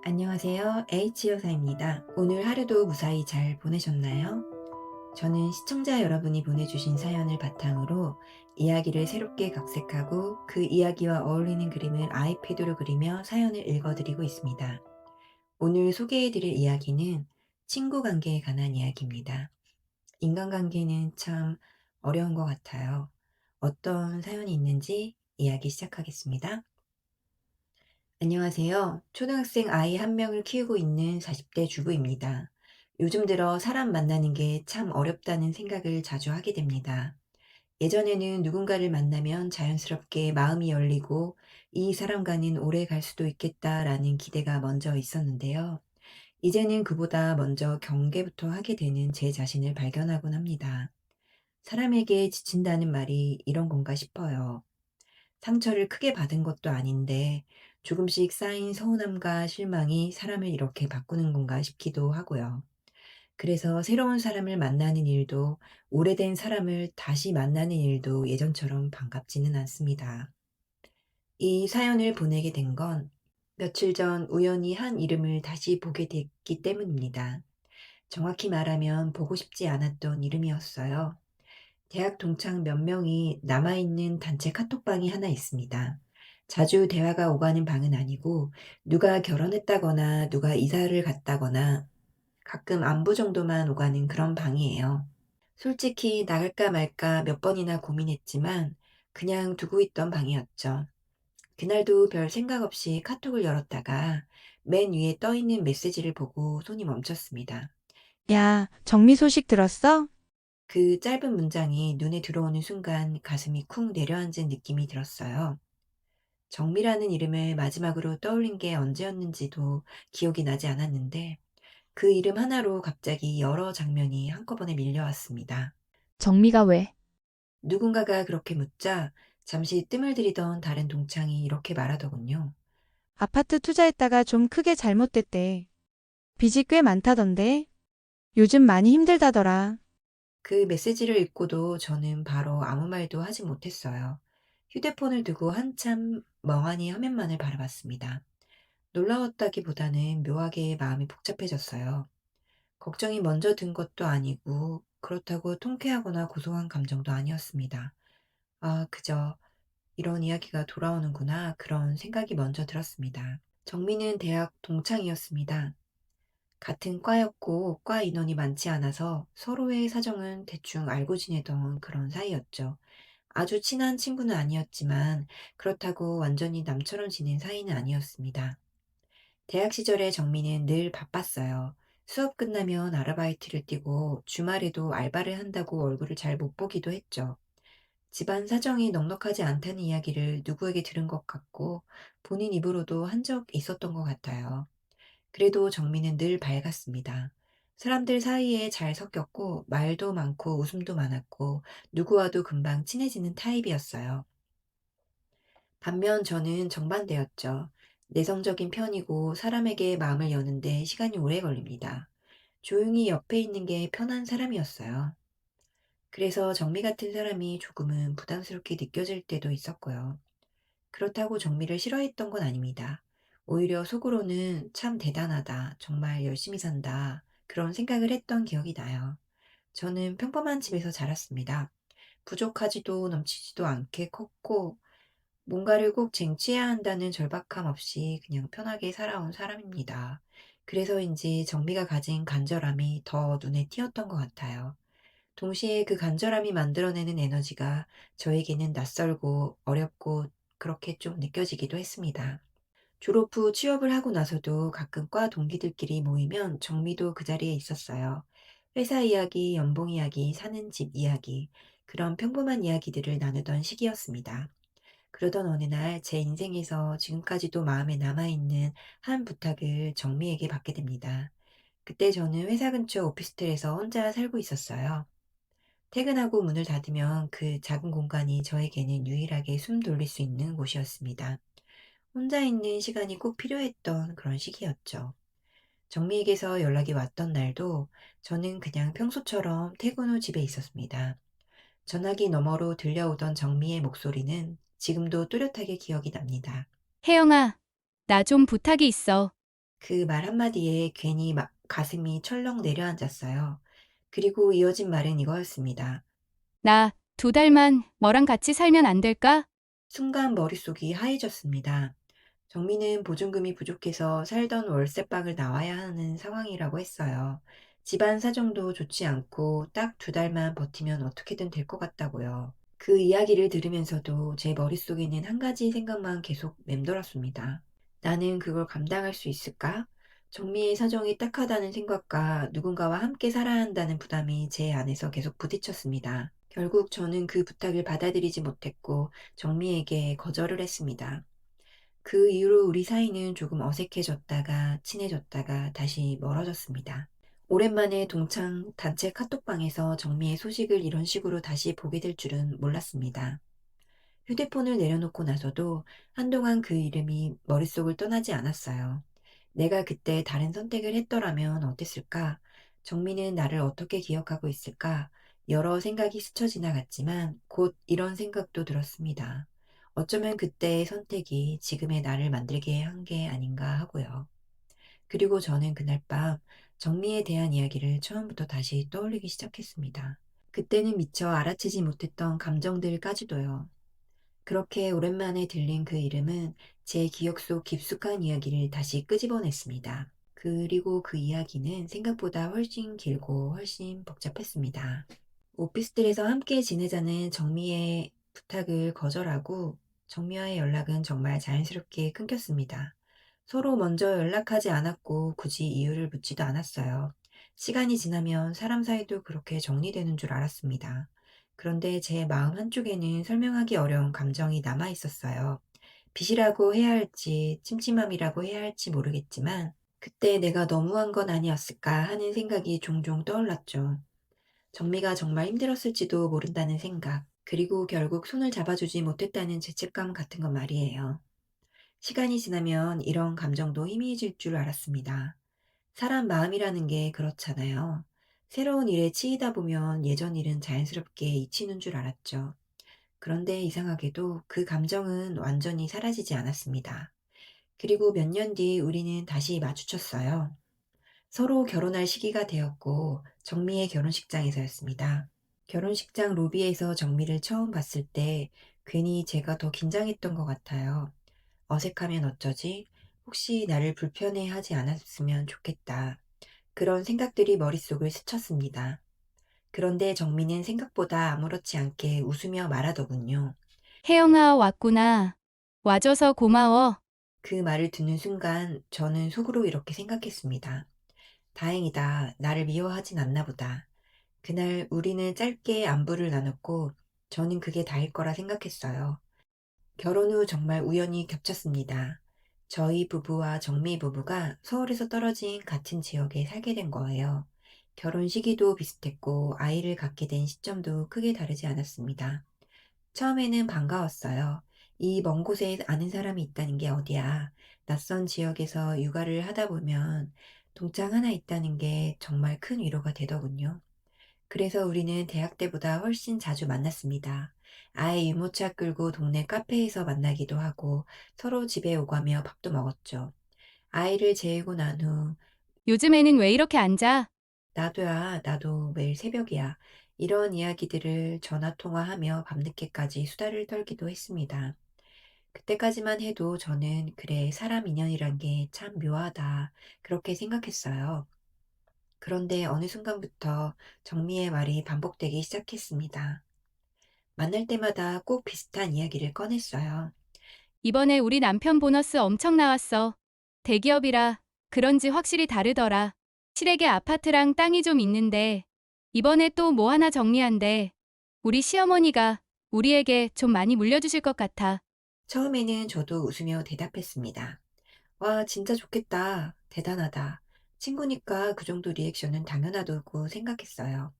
안녕하세요. H여사입니다. 오늘 하루도 무사히 잘 보내셨나요? 저는 시청자 여러분이 보내주신 사연을 바탕으로 이야기를 새롭게 각색하고 그 이야기와 어울리는 그림을 아이패드로 그리며 사연을 읽어드리고 있습니다. 오늘 소개해드릴 이야기는 친구 관계에 관한 이야기입니다. 인간관계는 참 어려운 것 같아요. 어떤 사연이 있는지 이야기 시작하겠습니다. 안녕하세요. 초등학생 아이 한 명을 키우고 있는 40대 주부입니다. 요즘 들어 사람 만나는 게 참 어렵다는 생각을 자주 하게 됩니다. 예전에는 누군가를 만나면 자연스럽게 마음이 열리고 이 사람과는 오래 갈 수도 있겠다라는 기대가 먼저 있었는데요. 이제는 그보다 먼저 경계부터 하게 되는 제 자신을 발견하곤 합니다. 사람에게 지친다는 말이 이런 건가 싶어요. 상처를 크게 받은 것도 아닌데 조금씩 쌓인 서운함과 실망이 사람을 이렇게 바꾸는 건가 싶기도 하고요. 그래서 새로운 사람을 만나는 일도 오래된 사람을 다시 만나는 일도 예전처럼 반갑지는 않습니다. 이 사연을 보내게 된 건 며칠 전 우연히 한 이름을 다시 보게 됐기 때문입니다. 정확히 말하면 보고 싶지 않았던 이름이었어요. 대학 동창 몇 명이 남아있는 단체 카톡방이 하나 있습니다. 자주 대화가 오가는 방은 아니고 누가 결혼했다거나 누가 이사를 갔다거나 가끔 안부 정도만 오가는 그런 방이에요. 솔직히 나갈까 말까 몇 번이나 고민했지만 그냥 두고 있던 방이었죠. 그날도 별 생각 없이 카톡을 열었다가 맨 위에 떠 있는 메시지를 보고 손이 멈췄습니다. 야, 정미 소식 들었어? 그 짧은 문장이 눈에 들어오는 순간 가슴이 쿵 내려앉은 느낌이 들었어요. 정미라는 이름을 마지막으로 떠올린 게 언제였는지도 기억이 나지 않았는데 그 이름 하나로 갑자기 여러 장면이 한꺼번에 밀려왔습니다. 정미가 왜? 누군가가 그렇게 묻자 잠시 뜸을 들이던 다른 동창이 이렇게 말하더군요. 아파트 투자했다가 좀 크게 잘못됐대. 빚이 꽤 많다던데. 요즘 많이 힘들다더라. 그 메시지를 읽고도 저는 바로 아무 말도 하지 못했어요. 휴대폰을 두고 한참 멍하니 화면만을 바라봤습니다. 놀라웠다기보다는 묘하게 마음이 복잡해졌어요. 걱정이 먼저 든 것도 아니고 그렇다고 통쾌하거나 고소한 감정도 아니었습니다. 아, 그저 이런 이야기가 돌아오는구나 그런 생각이 먼저 들었습니다. 정민은 대학 동창이었습니다. 같은 과였고 과 인원이 많지 않아서 서로의 사정은 대충 알고 지내던 그런 사이였죠. 아주 친한 친구는 아니었지만 그렇다고 완전히 남처럼 지낸 사이는 아니었습니다. 대학 시절에 정민은 늘 바빴어요. 수업 끝나면 아르바이트를 뛰고 주말에도 알바를 한다고 얼굴을 잘 못 보기도 했죠. 집안 사정이 넉넉하지 않다는 이야기를 누구에게 들은 것 같고 본인 입으로도 한 적 있었던 것 같아요. 그래도 정민은 늘 밝았습니다. 사람들 사이에 잘 섞였고 말도 많고 웃음도 많았고 누구와도 금방 친해지는 타입이었어요. 반면 저는 정반대였죠. 내성적인 편이고 사람에게 마음을 여는데 시간이 오래 걸립니다. 조용히 옆에 있는 게 편한 사람이었어요. 그래서 정미 같은 사람이 조금은 부담스럽게 느껴질 때도 있었고요. 그렇다고 정미를 싫어했던 건 아닙니다. 오히려 속으로는 참 대단하다, 정말 열심히 산다, 그런 생각을 했던 기억이 나요. 저는 평범한 집에서 자랐습니다. 부족하지도 넘치지도 않게 컸고 뭔가를 꼭 쟁취해야 한다는 절박함 없이 그냥 편하게 살아온 사람입니다. 그래서인지 정미가 가진 간절함이 더 눈에 띄었던 것 같아요. 동시에 그 간절함이 만들어내는 에너지가 저에게는 낯설고 어렵고 그렇게 좀 느껴지기도 했습니다. 졸업 후 취업을 하고 나서도 가끔 과 동기들끼리 모이면 정미도 그 자리에 있었어요. 회사 이야기, 연봉 이야기, 사는 집 이야기, 그런 평범한 이야기들을 나누던 시기였습니다. 그러던 어느 날 제 인생에서 지금까지도 마음에 남아있는 한 부탁을 정미에게 받게 됩니다. 그때 저는 회사 근처 오피스텔에서 혼자 살고 있었어요. 퇴근하고 문을 닫으면 그 작은 공간이 저에게는 유일하게 숨 돌릴 수 있는 곳이었습니다. 혼자 있는 시간이 꼭 필요했던 그런 시기였죠. 정미에게서 연락이 왔던 날도 저는 그냥 평소처럼 퇴근 후 집에 있었습니다. 전화기 너머로 들려오던 정미의 목소리는 지금도 뚜렷하게 기억이 납니다. 혜영아, 나 좀 부탁이 있어. 그 말 한마디에 괜히 가슴이 철렁 내려앉았어요. 그리고 이어진 말은 이거였습니다. 나 2달만 너랑 같이 살면 안 될까? 순간 머릿속이 하얘졌습니다. 정민은 보증금이 부족해서 살던 월세방을 나와야 하는 상황이라고 했어요. 집안 사정도 좋지 않고 딱 2달만 버티면 어떻게든 될 것 같다고요. 그 이야기를 들으면서도 제 머릿속에는 한 가지 생각만 계속 맴돌았습니다. 나는 그걸 감당할 수 있을까? 정미의 사정이 딱하다는 생각과 누군가와 함께 살아야 한다는 부담이 제 안에서 계속 부딪혔습니다. 결국 저는 그 부탁을 받아들이지 못했고 정미에게 거절을 했습니다. 그 이후로 우리 사이는 조금 어색해졌다가 친해졌다가 다시 멀어졌습니다. 오랜만에 동창 단체 카톡방에서 정미의 소식을 이런 식으로 다시 보게 될 줄은 몰랐습니다. 휴대폰을 내려놓고 나서도 한동안 그 이름이 머릿속을 떠나지 않았어요. 내가 그때 다른 선택을 했더라면 어땠을까? 정민은 나를 어떻게 기억하고 있을까? 여러 생각이 스쳐 지나갔지만 곧 이런 생각도 들었습니다. 어쩌면 그때의 선택이 지금의 나를 만들게 한 게 아닌가 하고요. 그리고 저는 그날 밤 정미에 대한 이야기를 처음부터 다시 떠올리기 시작했습니다. 그때는 미처 알아채지 못했던 감정들까지도요. 그렇게 오랜만에 들린 그 이름은 제 기억 속 깊숙한 이야기를 다시 끄집어냈습니다. 그리고 그 이야기는 생각보다 훨씬 길고 훨씬 복잡했습니다. 오피스텔에서 함께 지내자는 정미의 부탁을 거절하고 정미와의 연락은 정말 자연스럽게 끊겼습니다. 서로 먼저 연락하지 않았고 굳이 이유를 묻지도 않았어요. 시간이 지나면 사람 사이도 그렇게 정리되는 줄 알았습니다. 그런데 제 마음 한쪽에는 설명하기 어려운 감정이 남아 있었어요. 빚이라고 해야 할지 찜찜함이라고 해야 할지 모르겠지만 그때 내가 너무한 건 아니었을까 하는 생각이 종종 떠올랐죠. 정미가 정말 힘들었을지도 모른다는 생각, 그리고 결국 손을 잡아주지 못했다는 죄책감 같은 건 말이에요. 시간이 지나면 이런 감정도 희미해질 줄 알았습니다. 사람 마음이라는 게 그렇잖아요. 새로운 일에 치이다 보면 예전 일은 자연스럽게 잊히는 줄 알았죠. 그런데 이상하게도 그 감정은 완전히 사라지지 않았습니다. 그리고 몇 년 뒤 우리는 다시 마주쳤어요. 서로 결혼할 시기가 되었고 정미의 결혼식장에서였습니다. 결혼식장 로비에서 정미를 처음 봤을 때 괜히 제가 더 긴장했던 것 같아요. 어색하면 어쩌지? 혹시 나를 불편해하지 않았으면 좋겠다. 그런 생각들이 머릿속을 스쳤습니다. 그런데 정미는 생각보다 아무렇지 않게 웃으며 말하더군요. 혜영아, 왔구나. 와줘서 고마워. 그 말을 듣는 순간 저는 속으로 이렇게 생각했습니다. 다행이다. 나를 미워하진 않나 보다. 그날 우리는 짧게 안부를 나눴고 저는 그게 다일 거라 생각했어요. 결혼 후 정말 우연히 겹쳤습니다. 저희 부부와 정미 부부가 서울에서 떨어진 같은 지역에 살게 된 거예요. 결혼 시기도 비슷했고 아이를 갖게 된 시점도 크게 다르지 않았습니다. 처음에는 반가웠어요. 이 먼 곳에 아는 사람이 있다는 게 어디야. 낯선 지역에서 육아를 하다 보면 동창 하나 있다는 게 정말 큰 위로가 되더군요. 그래서 우리는 대학 때보다 훨씬 자주 만났습니다. 아이 유모차 끌고 동네 카페에서 만나기도 하고 서로 집에 오가며 밥도 먹었죠. 아이를 재우고 난 후 요즘에는 왜 이렇게 앉아? 나도야, 나도 매일 새벽이야. 이런 이야기들을 전화 통화하며 밤늦게까지 수다를 떨기도 했습니다. 그때까지만 해도 저는 그래, 사람 인연이란 게 참 묘하다. 그렇게 생각했어요. 그런데 어느 순간부터 정미의 말이 반복되기 시작했습니다. 만날 때마다 꼭 비슷한 이야기를 꺼냈어요. 이번에 우리 남편 보너스 엄청 나왔어. 대기업이라 그런지 확실히 다르더라. 시댁에 아파트랑 땅이 좀 있는데 이번에 또 뭐 하나 정리한대. 우리 시어머니가 우리에게 좀 많이 물려주실 것 같아. 처음에는 저도 웃으며 대답했습니다. 와, 진짜 좋겠다. 대단하다. 친구니까 그 정도 리액션은 당연하다고 생각했어요.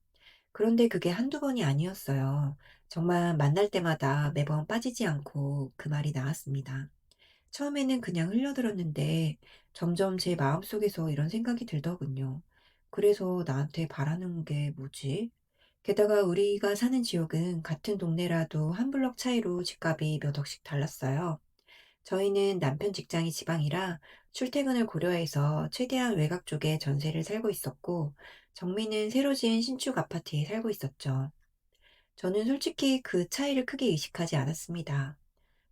그런데 그게 한두 번이 아니었어요. 정말 만날 때마다 매번 빠지지 않고 그 말이 나왔습니다. 처음에는 그냥 흘려들었는데 점점 제 마음속에서 이런 생각이 들더군요. 그래서 나한테 바라는 게 뭐지? 게다가 우리가 사는 지역은 같은 동네라도 한 블럭 차이로 집값이 몇 억씩 달랐어요. 저희는 남편 직장이 지방이라 출퇴근을 고려해서 최대한 외곽 쪽에 전세를 살고 있었고, 정민은 새로 지은 신축 아파트에 살고 있었죠. 저는 솔직히 그 차이를 크게 의식하지 않았습니다.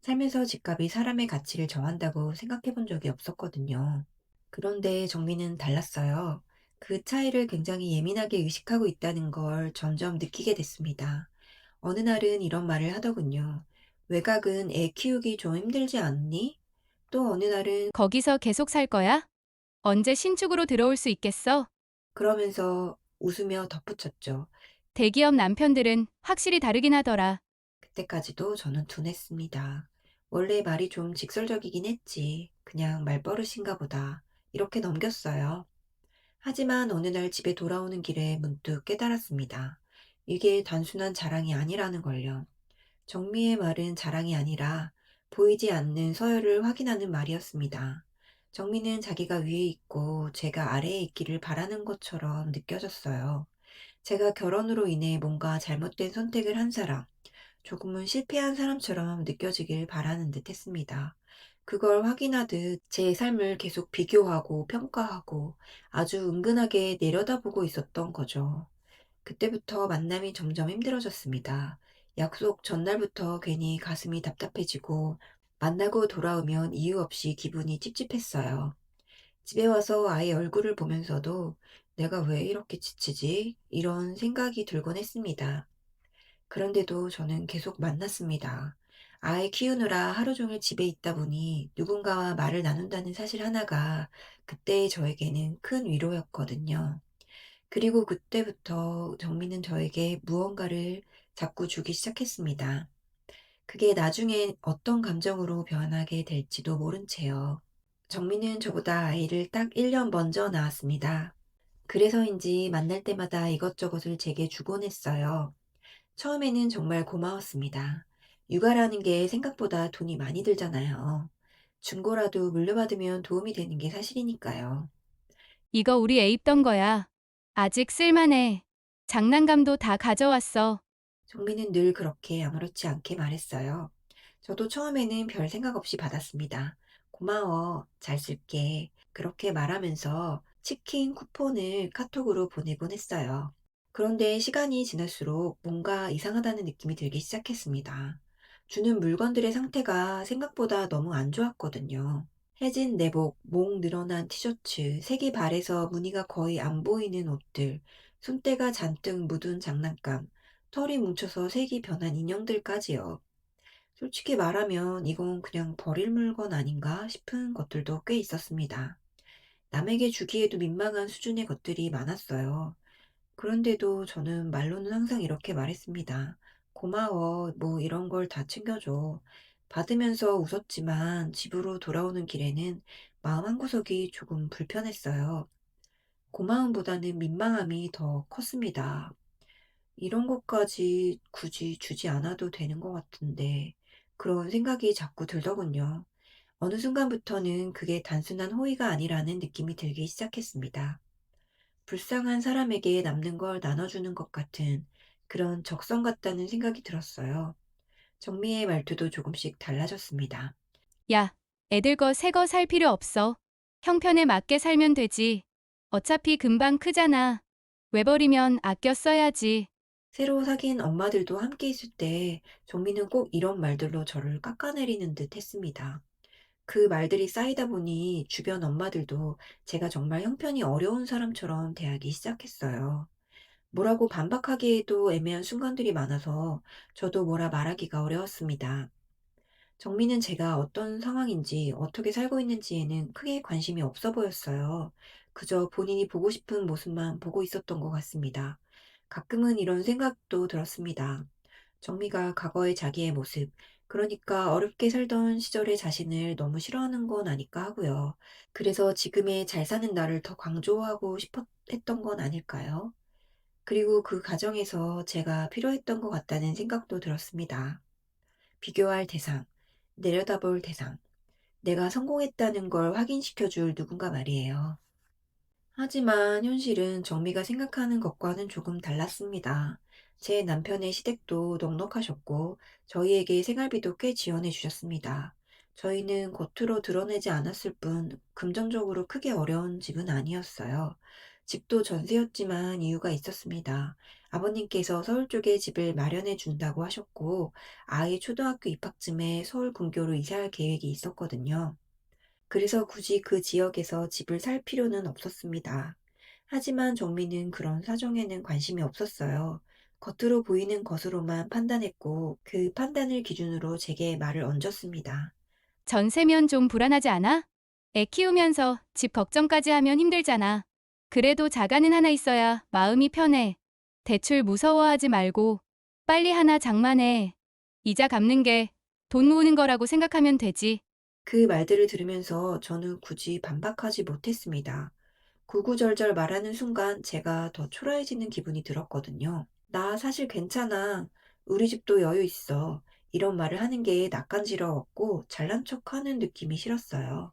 살면서 집값이 사람의 가치를 정한다고 생각해 본 적이 없었거든요. 그런데 정민은 달랐어요. 그 차이를 굉장히 예민하게 의식하고 있다는 걸 점점 느끼게 됐습니다. 어느 날은 이런 말을 하더군요. 외곽은 애 키우기 좀 힘들지 않니? 또 어느 날은 거기서 계속 살 거야? 언제 신축으로 들어올 수 있겠어? 그러면서 웃으며 덧붙였죠. 대기업 남편들은 확실히 다르긴 하더라. 그때까지도 저는 둔했습니다. 원래 말이 좀 직설적이긴 했지. 그냥 말버릇인가 보다. 이렇게 넘겼어요. 하지만 어느 날 집에 돌아오는 길에 문득 깨달았습니다. 이게 단순한 자랑이 아니라는 걸요. 정미의 말은 자랑이 아니라 보이지 않는 서열을 확인하는 말이었습니다. 정미는 자기가 위에 있고 제가 아래에 있기를 바라는 것처럼 느껴졌어요. 제가 결혼으로 인해 뭔가 잘못된 선택을 한 사람, 조금은 실패한 사람처럼 느껴지길 바라는 듯 했습니다. 그걸 확인하듯 제 삶을 계속 비교하고 평가하고 아주 은근하게 내려다보고 있었던 거죠. 그때부터 만남이 점점 힘들어졌습니다. 약속 전날부터 괜히 가슴이 답답해지고 만나고 돌아오면 이유 없이 기분이 찝찝했어요. 집에 와서 아이 얼굴을 보면서도 내가 왜 이렇게 지치지? 이런 생각이 들곤 했습니다. 그런데도 저는 계속 만났습니다. 아이 키우느라 하루 종일 집에 있다 보니 누군가와 말을 나눈다는 사실 하나가 그때의 저에게는 큰 위로였거든요. 그리고 그때부터 정민은 저에게 무언가를 자꾸 주기 시작했습니다. 그게 나중에 어떤 감정으로 변하게 될지도 모른 채요. 정민은 저보다 아이를 딱 1년 먼저 낳았습니다. 그래서인지 만날 때마다 이것저것을 제게 주곤 했어요. 처음에는 정말 고마웠습니다. 육아라는 게 생각보다 돈이 많이 들잖아요. 중고라도 물려받으면 도움이 되는 게 사실이니까요. 이거 우리 애 입던 거야. 아직 쓸만해. 장난감도 다 가져왔어. 정민은 늘 그렇게 아무렇지 않게 말했어요. 저도 처음에는 별 생각 없이 받았습니다. 고마워, 잘 쓸게. 그렇게 말하면서 치킨 쿠폰을 카톡으로 보내곤 했어요. 그런데 시간이 지날수록 뭔가 이상하다는 느낌이 들기 시작했습니다. 주는 물건들의 상태가 생각보다 너무 안 좋았거든요. 해진 내복, 목 늘어난 티셔츠, 색이 바래서 무늬가 거의 안 보이는 옷들, 손때가 잔뜩 묻은 장난감, 털이 뭉쳐서 색이 변한 인형들까지요. 솔직히 말하면 이건 그냥 버릴 물건 아닌가 싶은 것들도 꽤 있었습니다. 남에게 주기에도 민망한 수준의 것들이 많았어요. 그런데도 저는 말로는 항상 이렇게 말했습니다. 고마워, 뭐 이런 걸 다 챙겨줘. 받으면서 웃었지만 집으로 돌아오는 길에는 마음 한구석이 조금 불편했어요. 고마움보다는 민망함이 더 컸습니다. 이런 것까지 굳이 주지 않아도 되는 것 같은데, 그런 생각이 자꾸 들더군요. 어느 순간부터는 그게 단순한 호의가 아니라는 느낌이 들기 시작했습니다. 불쌍한 사람에게 남는 걸 나눠주는 것 같은 그런 적성 같다는 생각이 들었어요. 정미의 말투도 조금씩 달라졌습니다. 야, 애들 거 새 거 살 필요 없어. 형편에 맞게 살면 되지. 어차피 금방 크잖아. 왜 버리면 아껴 써야지. 새로 사귄 엄마들도 함께 있을 때 정미는 꼭 이런 말들로 저를 깎아내리는 듯 했습니다. 그 말들이 쌓이다 보니 주변 엄마들도 제가 정말 형편이 어려운 사람처럼 대하기 시작했어요. 뭐라고 반박하기에도 애매한 순간들이 많아서 저도 뭐라 말하기가 어려웠습니다. 정민은 제가 어떤 상황인지 어떻게 살고 있는지에는 크게 관심이 없어 보였어요. 그저 본인이 보고 싶은 모습만 보고 있었던 것 같습니다. 가끔은 이런 생각도 들었습니다. 정미가 과거의 자기의 모습, 그러니까 어렵게 살던 시절의 자신을 너무 싫어하는 건 아닐까 하고요. 그래서 지금의 잘 사는 나를 더 강조하고 했던 건 아닐까요? 그리고 그 과정에서 제가 필요했던 것 같다는 생각도 들었습니다. 비교할 대상, 내려다볼 대상, 내가 성공했다는 걸 확인시켜 줄 누군가 말이에요. 하지만 현실은 정미가 생각하는 것과는 조금 달랐습니다. 제 남편의 시댁도 넉넉하셨고 저희에게 생활비도 꽤 지원해 주셨습니다. 저희는 겉으로 드러내지 않았을 뿐 금전적으로 크게 어려운 집은 아니었어요. 집도 전세였지만 이유가 있었습니다. 아버님께서 서울 쪽에 집을 마련해 준다고 하셨고, 아이 초등학교 입학쯤에 서울 근교로 이사할 계획이 있었거든요. 그래서 굳이 그 지역에서 집을 살 필요는 없었습니다. 하지만 정민은 그런 사정에는 관심이 없었어요. 겉으로 보이는 것으로만 판단했고, 그 판단을 기준으로 제게 말을 얹었습니다. 전세면 좀 불안하지 않아? 애 키우면서 집 걱정까지 하면 힘들잖아. 그래도 자가는 하나 있어야 마음이 편해. 대출 무서워하지 말고 빨리 하나 장만해. 이자 갚는 게 돈 모으는 거라고 생각하면 되지. 그 말들을 들으면서 저는 굳이 반박하지 못했습니다. 구구절절 말하는 순간 제가 더 초라해지는 기분이 들었거든요. 나 사실 괜찮아. 우리 집도 여유 있어. 이런 말을 하는 게 낯간지러웠고 잘난 척하는 느낌이 싫었어요.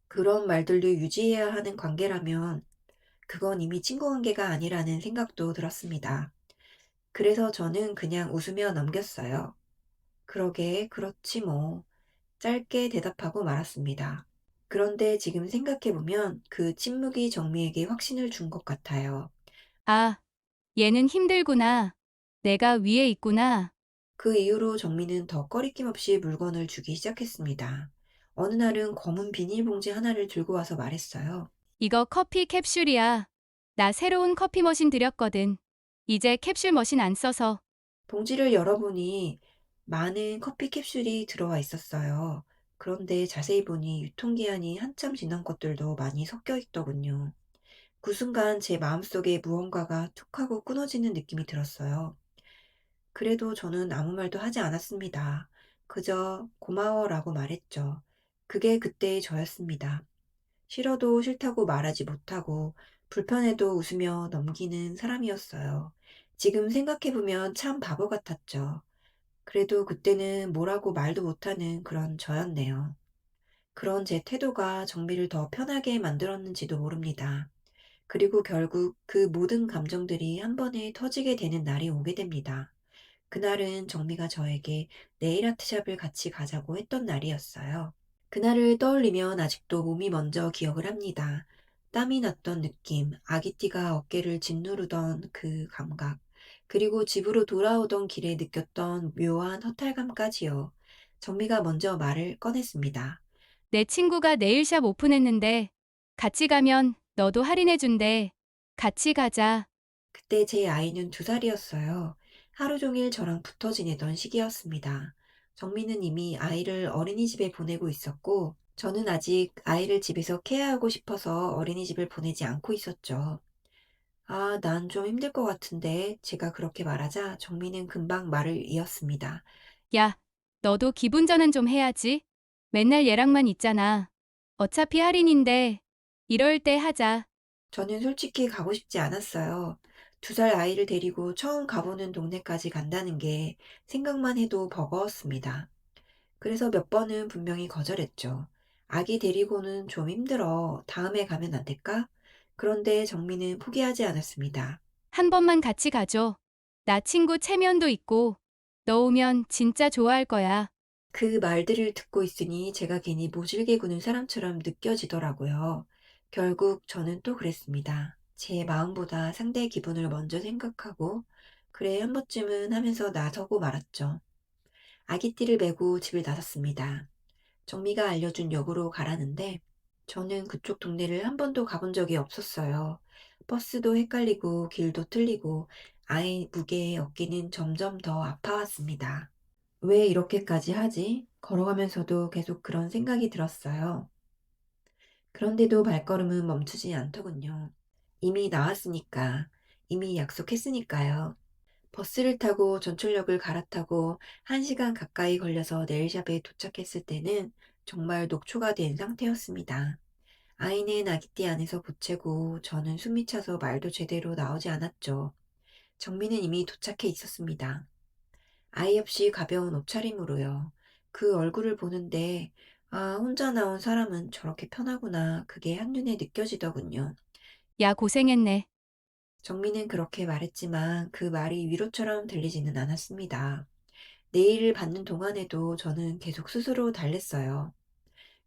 그런 말들도 유지해야 하는 관계라면 그건 이미 친구 관계가 아니라는 생각도 들었습니다. 그래서 저는 그냥 웃으며 넘겼어요. 그러게, 그렇지 뭐. 짧게 대답하고 말았습니다. 그런데 지금 생각해보면 그 침묵이 정미에게 확신을 준 것 같아요. 아, 얘는 힘들구나. 내가 위에 있구나. 그 이후로 정미는 더 꺼리낌 없이 물건을 주기 시작했습니다. 어느 날은 검은 비닐봉지 하나를 들고 와서 말했어요. 이거 커피 캡슐이야. 나 새로운 커피 머신 들였거든. 이제 캡슐 머신 안 써서. 봉지를 열어보니 많은 커피 캡슐이 들어와 있었어요. 그런데 자세히 보니 유통기한이 한참 지난 것들도 많이 섞여 있더군요. 그 순간 제 마음속에 무언가가 툭 하고 끊어지는 느낌이 들었어요. 그래도 저는 아무 말도 하지 않았습니다. 그저 고마워라고 말했죠. 그게 그때의 저였습니다. 싫어도 싫다고 말하지 못하고 불편해도 웃으며 넘기는 사람이었어요. 지금 생각해보면 참 바보 같았죠. 그래도 그때는 뭐라고 말도 못하는 그런 저였네요. 그런 제 태도가 정비를 더 편하게 만들었는지도 모릅니다. 그리고 결국 그 모든 감정들이 한 번에 터지게 되는 날이 오게 됩니다. 그날은 정미가 저에게 네일 아트샵을 같이 가자고 했던 날이었어요. 그날을 떠올리면 아직도 몸이 먼저 기억을 합니다. 땀이 났던 느낌, 아기띠가 어깨를 짓누르던 그 감각, 그리고 집으로 돌아오던 길에 느꼈던 묘한 허탈감까지요. 정미가 먼저 말을 꺼냈습니다. 내 친구가 네일샵 오픈했는데 같이 가면 너도 할인해준대. 같이 가자. 그때 제 아이는 2살이었어요. 하루 종일 저랑 붙어 지내던 시기였습니다. 정민은 이미 아이를 어린이집에 보내고 있었고, 저는 아직 아이를 집에서 케어하고 싶어서 어린이집을 보내지 않고 있었죠. 아, 난 좀 힘들 것 같은데, 제가 그렇게 말하자 정민은 금방 말을 이었습니다. 야, 너도 기분 전환 좀 해야지. 맨날 얘랑만 있잖아. 어차피 할인인데 이럴 때 하자. 저는 솔직히 가고 싶지 않았어요. 2살 아이를 데리고 처음 가보는 동네까지 간다는 게 생각만 해도 버거웠습니다. 그래서 몇 번은 분명히 거절했죠. 아기 데리고는 좀 힘들어. 다음에 가면 안 될까? 그런데 정민은 포기하지 않았습니다. 한 번만 같이 가줘. 나 친구 체면도 있고 너 오면 진짜 좋아할 거야. 그 말들을 듣고 있으니 제가 괜히 모질게 구는 사람처럼 느껴지더라고요. 결국 저는 또 그랬습니다. 제 마음보다 상대의 기분을 먼저 생각하고, 그래, 한 번쯤은 하면서 나서고 말았죠. 아기띠를 메고 집을 나섰습니다. 정미가 알려준 역으로 가라는데 저는 그쪽 동네를 한 번도 가본 적이 없었어요. 버스도 헷갈리고 길도 틀리고 아이 무게에 어깨는 점점 더 아파왔습니다. 왜 이렇게까지 하지? 걸어가면서도 계속 그런 생각이 들었어요. 그런데도 발걸음은 멈추지 않더군요. 이미 나왔으니까, 이미 약속했으니까요. 버스를 타고 전철역을 갈아타고 1시간 가까이 걸려서 네일샵에 도착했을 때는 정말 녹초가 된 상태였습니다. 아이는 아기띠 안에서 보채고 저는 숨이 차서 말도 제대로 나오지 않았죠. 정민은 이미 도착해 있었습니다. 아이 없이 가벼운 옷차림으로요. 그 얼굴을 보는데, 아, 혼자 나온 사람은 저렇게 편하구나. 그게 한눈에 느껴지더군요. 야, 고생했네. 정민은 그렇게 말했지만 그 말이 위로처럼 들리지는 않았습니다. 내일을 받는 동안에도 저는 계속 스스로 달랬어요.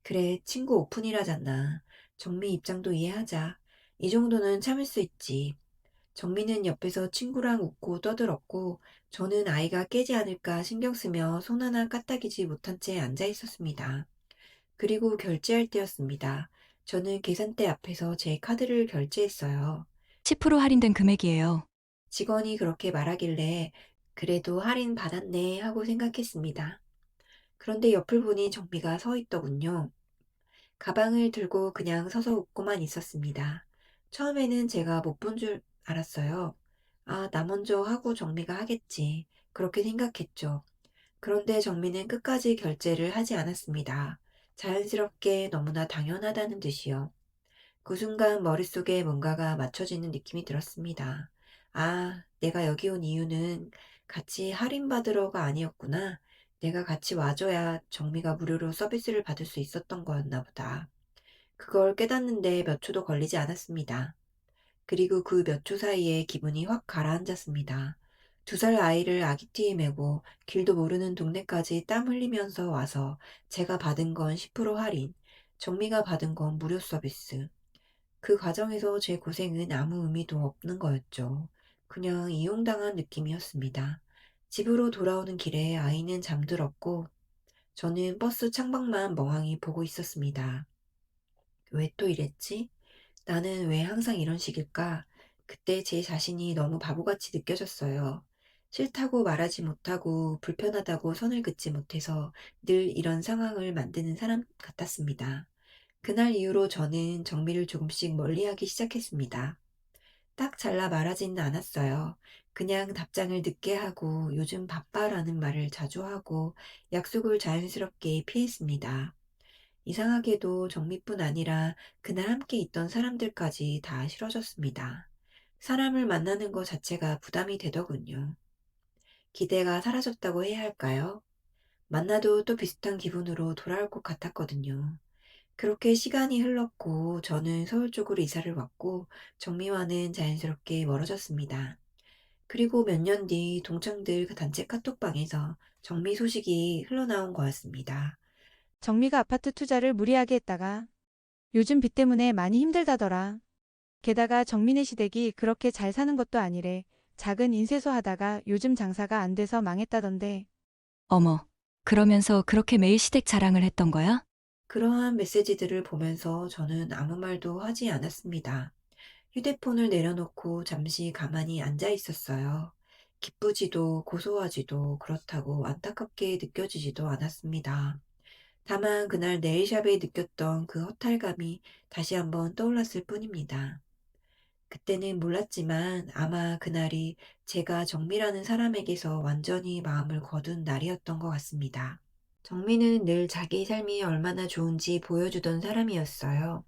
그래, 친구 오픈이라잖아. 정미 입장도 이해하자. 이 정도는 참을 수 있지. 정미는 옆에서 친구랑 웃고 떠들었고, 저는 아이가 깨지 않을까 신경 쓰며 손 하나 까딱이지 못한 채 앉아 있었습니다. 그리고 결제할 때였습니다. 저는 계산대 앞에서 제 카드를 결제했어요. 10% 할인된 금액이에요. 직원이 그렇게 말하길래 그래도 할인 받았네 하고 생각했습니다. 그런데 옆을 보니 정미가 서 있더군요. 가방을 들고 그냥 서서 웃고만 있었습니다. 처음에는 제가 못 본 줄 알았어요. 아, 나 먼저 하고 정미가 하겠지. 그렇게 생각했죠. 그런데 정미는 끝까지 결제를 하지 않았습니다. 자연스럽게 너무나 당연하다는 듯이요. 그 순간 머릿속에 뭔가가 맞춰지는 느낌이 들었습니다. 아, 내가 여기 온 이유는 같이 할인받으러가 아니었구나. 내가 같이 와줘야 정미가 무료로 서비스를 받을 수 있었던 거였나 보다. 그걸 깨닫는데 몇 초도 걸리지 않았습니다. 그리고 그 몇 초 사이에 기분이 확 가라앉았습니다. 2살 아이를 아기띠에 메고 길도 모르는 동네까지 땀 흘리면서 와서 제가 받은 건 10% 할인, 정미가 받은 건 무료 서비스. 그 과정에서 제 고생은 아무 의미도 없는 거였죠. 그냥 이용당한 느낌이었습니다. 집으로 돌아오는 길에 아이는 잠들었고 저는 버스 창밖만 멍하니 보고 있었습니다. 왜 또 이랬지? 나는 왜 항상 이런 식일까? 그때 제 자신이 너무 바보같이 느껴졌어요. 싫다고 말하지 못하고 불편하다고 선을 긋지 못해서 늘 이런 상황을 만드는 사람 같았습니다. 그날 이후로 저는 정미를 조금씩 멀리하기 시작했습니다. 딱 잘라 말하지는 않았어요. 그냥 답장을 늦게 하고 요즘 바빠라는 말을 자주 하고 약속을 자연스럽게 피했습니다. 이상하게도 정미뿐 아니라 그날 함께 있던 사람들까지 다 싫어졌습니다. 사람을 만나는 것 자체가 부담이 되더군요. 기대가 사라졌다고 해야 할까요? 만나도 또 비슷한 기분으로 돌아올 것 같았거든요. 그렇게 시간이 흘렀고 저는 서울 쪽으로 이사를 왔고 정미와는 자연스럽게 멀어졌습니다. 그리고 몇 년 뒤 동창들 그 단체 카톡방에서 정미 소식이 흘러나온 거였습니다. 정미가 아파트 투자를 무리하게 했다가 요즘 빚 때문에 많이 힘들다더라. 게다가 정민의 시댁이 그렇게 잘 사는 것도 아니래. 작은 인쇄소 하다가 요즘 장사가 안 돼서 망했다던데. 어머, 그러면서 그렇게 매일 시댁 자랑을 했던 거야? 그러한 메시지들을 보면서 저는 아무 말도 하지 않았습니다. 휴대폰을 내려놓고 잠시 가만히 앉아 있었어요. 기쁘지도 고소하지도 그렇다고 안타깝게 느껴지지도 않았습니다. 다만 그날 네일샵에 느꼈던 그 허탈감이 다시 한번 떠올랐을 뿐입니다. 그때는 몰랐지만 아마 그날이 제가 정미라는 사람에게서 완전히 마음을 거둔 날이었던 것 같습니다. 정미는 늘 자기 삶이 얼마나 좋은지 보여주던 사람이었어요.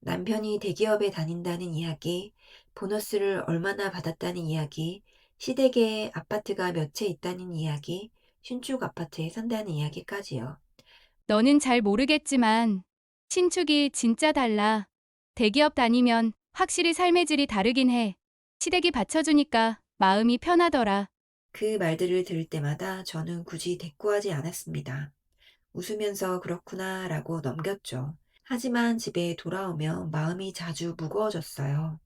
남편이 대기업에 다닌다는 이야기, 보너스를 얼마나 받았다는 이야기, 시댁에 아파트가 몇 채 있다는 이야기, 신축 아파트에 산다는 이야기까지요. 너는 잘 모르겠지만 신축이 진짜 달라. 대기업 다니면 확실히 삶의 질이 다르긴 해. 시댁이 받쳐주니까 마음이 편하더라. 그 말들을 들을 때마다 저는 굳이 대꾸하지 않았습니다. 웃으면서 그렇구나 라고 넘겼죠. 하지만 집에 돌아오면 마음이 자주 무거워졌어요.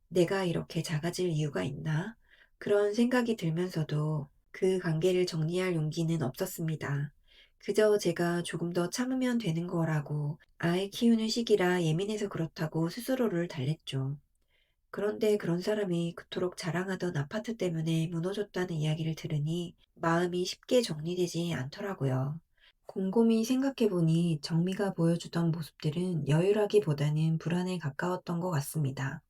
내가 이렇게 작아질 이유가 있나? 그런 생각이 들면서도 그 관계를 정리할 용기는 없었습니다. 그저 제가 조금 더 참으면 되는 거라고 아이 키우는 시기라 예민해서 그렇다고 스스로를 달랬죠. 그런데 그런 사람이 그토록 자랑하던 아파트 때문에 무너졌다는 이야기를 들으니 마음이 쉽게 정리되지 않더라고요. 곰곰이 생각해보니 정미가 보여주던 모습들은 여유라기보다는 불안에 가까웠던 것 같습니다.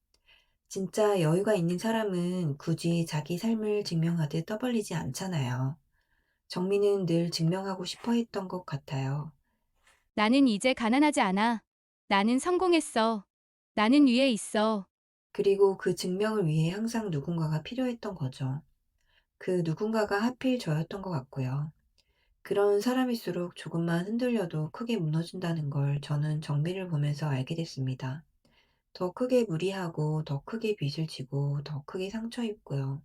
진짜 여유가 있는 사람은 굳이 자기 삶을 증명하듯 떠벌리지 않잖아요. 정미는 늘 증명하고 싶어 했던 것 같아요. 나는 이제 가난하지 않아. 나는 성공했어. 나는 위에 있어. 그리고 그 증명을 위해 항상 누군가가 필요했던 거죠. 그 누군가가 하필 저였던 것 같고요. 그런 사람일수록 조금만 흔들려도 크게 무너진다는 걸 저는 정미를 보면서 알게 됐습니다. 더 크게 무리하고 더 크게 빚을 지고 더 크게 상처 입고요.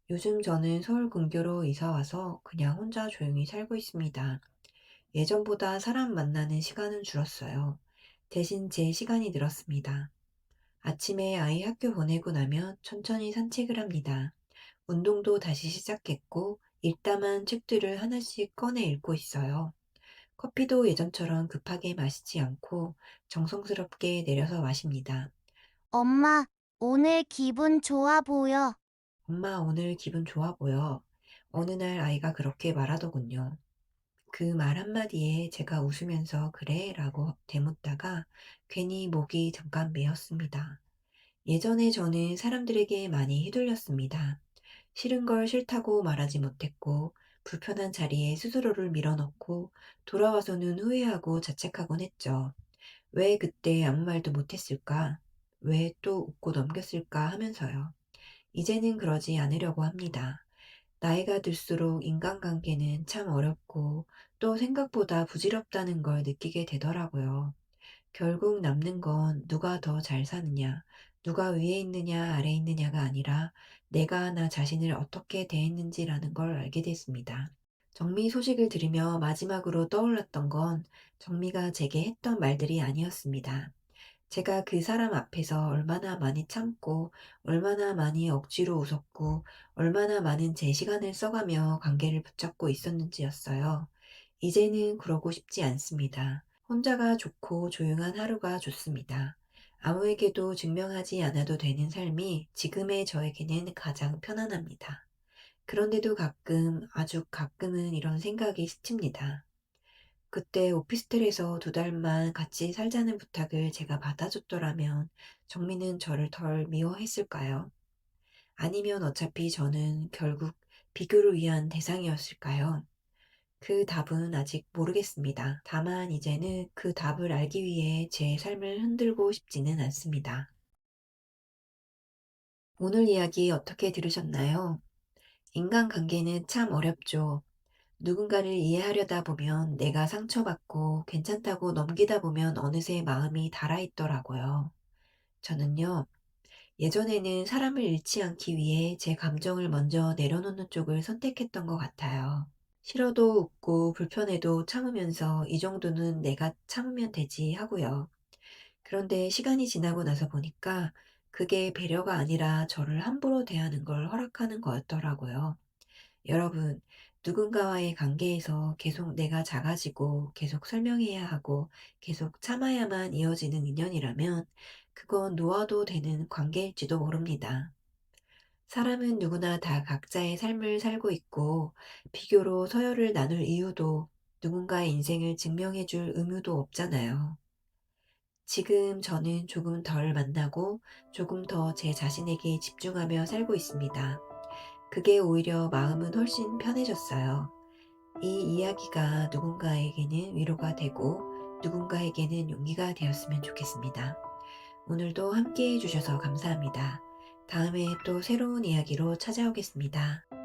요즘 저는 서울 근교로 이사 와서 그냥 혼자 조용히 살고 있습니다. 예전보다 사람 만나는 시간은 줄었어요. 대신 제 시간이 늘었습니다. 아침에 아이 학교 보내고 나면 천천히 산책을 합니다. 운동도 다시 시작했고, 읽다만 책들을 하나씩 꺼내 읽고 있어요. 커피도 예전처럼 급하게 마시지 않고 정성스럽게 내려서 마십니다. 엄마, 오늘 기분 좋아 보여. 엄마, 오늘 기분 좋아 보여. 어느 날 아이가 그렇게 말하더군요. 그 말 한마디에 제가 웃으면서 그래? 라고 대묻다가 괜히 목이 잠깐 메었습니다. 예전에 저는 사람들에게 많이 휘둘렸습니다. 싫은 걸 싫다고 말하지 못했고, 불편한 자리에 스스로를 밀어넣고, 돌아와서는 후회하고 자책하곤 했죠. 왜 그때 아무 말도 못했을까? 왜 또 웃고 넘겼을까 하면서요. 이제는 그러지 않으려고 합니다. 나이가 들수록 인간관계는 참 어렵고 또 생각보다 부질없다는 걸 느끼게 되더라고요. 결국 남는 건 누가 더 잘 사느냐, 누가 위에 있느냐, 아래에 있느냐가 아니라 내가 나 자신을 어떻게 대했는지라는 걸 알게 됐습니다. 정미 소식을 들으며 마지막으로 떠올랐던 건 정미가 제게 했던 말들이 아니었습니다. 제가 그 사람 앞에서 얼마나 많이 참고, 얼마나 많이 억지로 웃었고, 얼마나 많은 제 시간을 써가며 관계를 붙잡고 있었는지였어요. 이제는 그러고 싶지 않습니다. 혼자가 좋고 조용한 하루가 좋습니다. 아무에게도 증명하지 않아도 되는 삶이 지금의 저에게는 가장 편안합니다. 그런데도 가끔, 아주 가끔은 이런 생각이 스칩니다. 그때 오피스텔에서 2달만 같이 살자는 부탁을 제가 받아줬더라면 정민은 저를 덜 미워했을까요? 아니면 어차피 저는 결국 비교를 위한 대상이었을까요? 그 답은 아직 모르겠습니다. 다만 이제는 그 답을 알기 위해 제 삶을 흔들고 싶지는 않습니다. 오늘 이야기 어떻게 들으셨나요? 인간관계는 참 어렵죠. 누군가를 이해하려다 보면 내가 상처받고 괜찮다고 넘기다 보면 어느새 마음이 닳아있더라고요. 저는요, 예전에는 사람을 잃지 않기 위해 제 감정을 먼저 내려놓는 쪽을 선택했던 것 같아요. 싫어도 웃고 불편해도 참으면서 이 정도는 내가 참으면 되지 하고요. 그런데 시간이 지나고 나서 보니까 그게 배려가 아니라 저를 함부로 대하는 걸 허락하는 거였더라고요. 여러분, 누군가와의 관계에서 계속 내가 작아지고 계속 설명해야 하고 계속 참아야만 이어지는 인연이라면 그건 놓아도 되는 관계일지도 모릅니다. 사람은 누구나 다 각자의 삶을 살고 있고 비교로 서열을 나눌 이유도 누군가의 인생을 증명해 줄 의무도 없잖아요. 지금 저는 조금 덜 만나고 조금 더 제 자신에게 집중하며 살고 있습니다. 그게 오히려 마음은 훨씬 편해졌어요. 이 이야기가 누군가에게는 위로가 되고 누군가에게는 용기가 되었으면 좋겠습니다. 오늘도 함께 해주셔서 감사합니다. 다음에 또 새로운 이야기로 찾아오겠습니다.